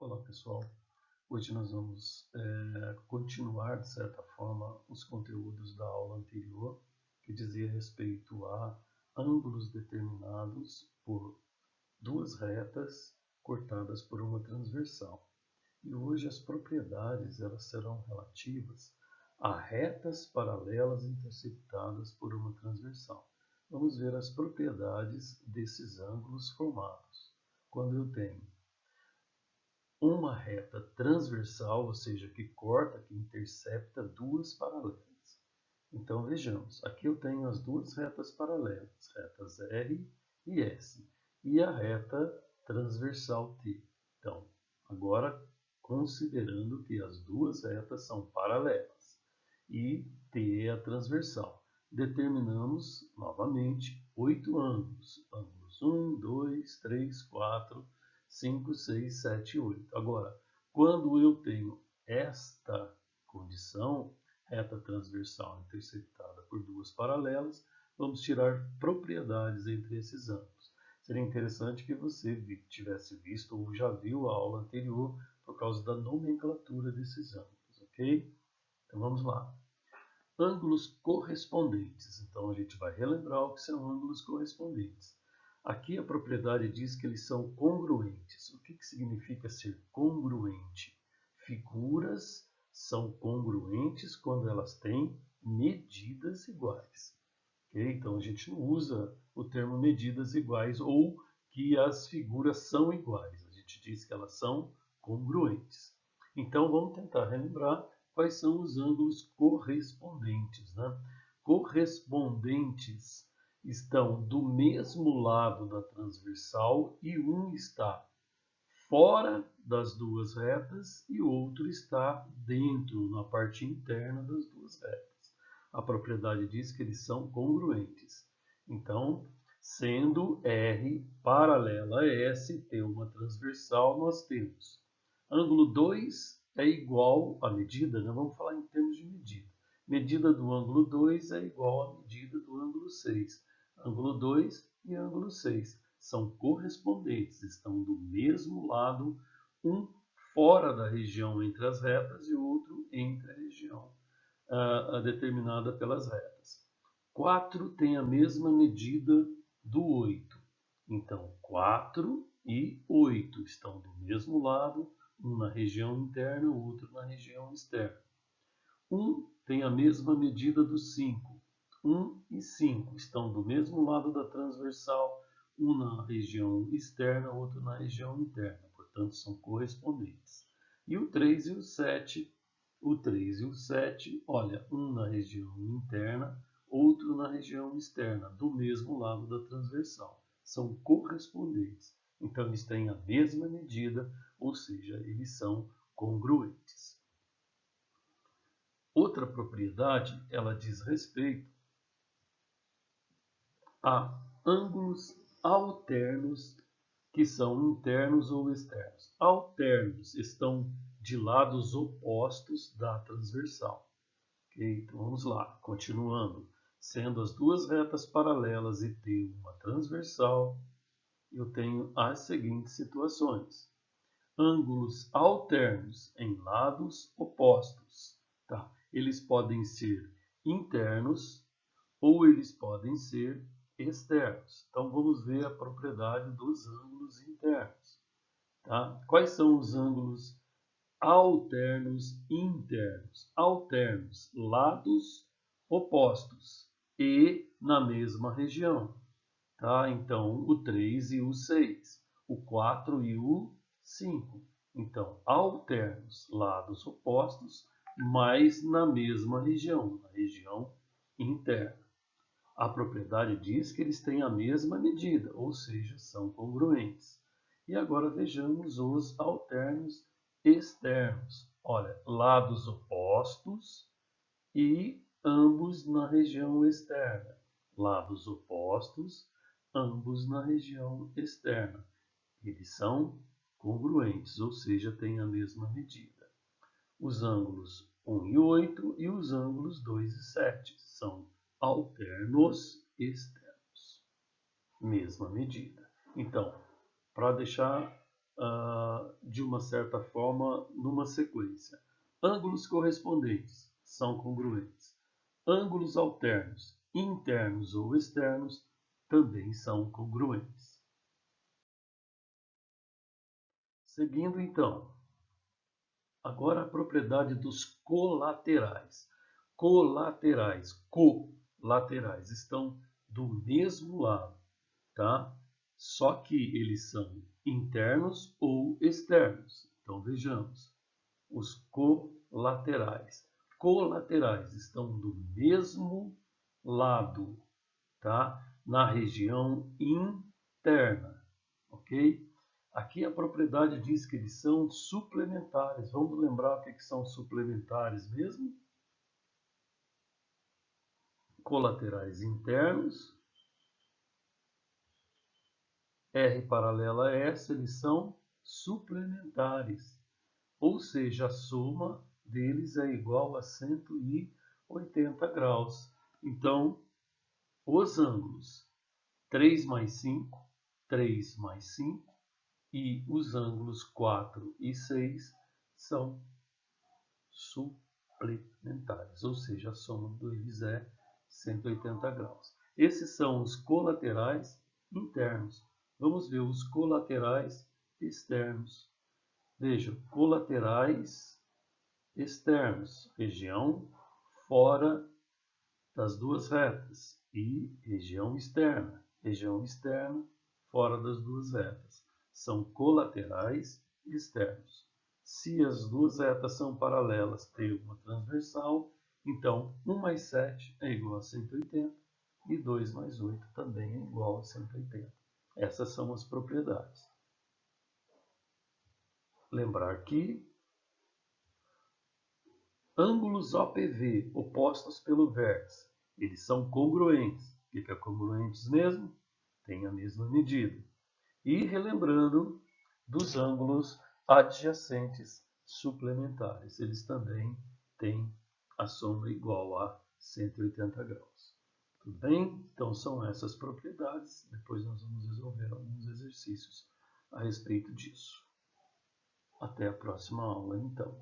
Olá pessoal, hoje nós vamos continuar de certa forma os conteúdos da aula anterior que dizia respeito a ângulos determinados por duas retas cortadas por uma transversal. E hoje as propriedades elas serão relativas a retas paralelas interceptadas por uma transversal. Vamos ver as propriedades desses ângulos formados. Quando eu tenho uma reta transversal, ou seja, que corta, que intercepta duas paralelas. Então vejamos, aqui eu tenho as duas retas paralelas, retas R e S, e a reta transversal T. Então, agora considerando que as duas retas são paralelas e T é a transversal, determinamos novamente 8 ângulos. Ângulos 1, 2, 3, 4, 5, 6, 7, 8. Agora, quando eu tenho esta condição, reta transversal interceptada por duas paralelas, vamos tirar propriedades entre esses ângulos. Seria interessante que você tivesse visto ou já viu a aula anterior por causa da nomenclatura desses ângulos, ok? Então vamos lá. Ângulos correspondentes. Então a gente vai relembrar o que são ângulos correspondentes. Aqui a propriedade diz que eles são congruentes. O que significa ser congruente? Figuras são congruentes quando elas têm medidas iguais. Okay? Então a gente não usa o termo medidas iguais ou que as figuras são iguais. A gente diz que elas são congruentes. Então vamos tentar relembrar quais são os ângulos correspondentes. Né? Correspondentes estão do mesmo lado da transversal e um está fora das duas retas e o outro está dentro, na parte interna das duas retas. A propriedade diz que eles são congruentes. Então, sendo R paralela a S, ter uma transversal, nós temos ângulo 2 é igual a medida, né? Vamos falar em termos de medida. Medida do ângulo 2 é igual à medida do ângulo 6. Ângulo 2 e ângulo 6 são correspondentes, estão do mesmo lado, um fora da região entre as retas e o outro entre a região determinada pelas retas. 4 tem a mesma medida do 8. Então, 4 e 8 estão do mesmo lado, um na região interna, o outro na região externa. 1 tem a mesma medida do 5. 1 e 5 estão do mesmo lado da transversal, um na região externa, outro na região interna, portanto são correspondentes. E o 3 e o 7, olha, um na região interna, outro na região externa, do mesmo lado da transversal, são correspondentes. Então eles têm a mesma medida, ou seja, eles são congruentes. Outra propriedade, ela diz respeito a ângulos alternos que são internos ou externos. Alternos estão de lados opostos da transversal. Okay? Então vamos lá, continuando. Sendo as duas retas paralelas e T uma transversal, eu tenho as seguintes situações. Ângulos alternos em lados opostos. Tá? Eles podem ser internos ou eles podem ser externos. Então vamos ver a propriedade dos ângulos internos. Tá? Quais são os ângulos alternos internos? Alternos, lados opostos e na mesma região. Tá? Então o 3 e o 6, o 4 e o 5. Então, alternos, lados opostos, mas na mesma região, na região interna. A propriedade diz que eles têm a mesma medida, ou seja, são congruentes. E agora vejamos os alternos externos. Olha, lados opostos e ambos na região externa. Lados opostos, ambos na região externa. Eles são congruentes, ou seja, têm a mesma medida. Os ângulos 1 e 8 e os ângulos 2 e 7 são alternos externos. Mesma medida. Então, para deixar de uma certa forma, numa sequência. Ângulos correspondentes são congruentes. Ângulos alternos, internos ou externos, também são congruentes. Seguindo então, agora a propriedade dos colaterais. Colaterais estão do mesmo lado, tá? Só que eles são internos ou externos. Então vejamos, os colaterais. Colaterais estão do mesmo lado, tá? Na região interna, ok? Aqui a propriedade diz que eles são suplementares. Vamos lembrar o que são suplementares mesmo? Colaterais internos, R paralela a S, eles são suplementares. Ou seja, a soma deles é igual a 180 graus. Então, os ângulos 3 mais 5, 3 mais 5 e os ângulos 4 e 6 são suplementares, ou seja, a soma deles é 180 graus. Esses são os colaterais internos. Vamos ver os colaterais externos. Veja, colaterais externos, região fora das duas retas, e região externa fora das duas retas. São colaterais externos. Se as duas retas são paralelas, tem uma transversal, então 1 mais 7 é igual a 180 e 2 mais 8 também é igual a 180. Essas são as propriedades. Lembrar que ângulos OPV opostos pelo vértice, eles são congruentes. O que é congruentes mesmo? Tem a mesma medida. E relembrando dos ângulos adjacentes suplementares, eles também têm a soma igual a 180 graus. Tudo bem? Então são essas propriedades. Depois nós vamos resolver alguns exercícios a respeito disso. Até a próxima aula, então.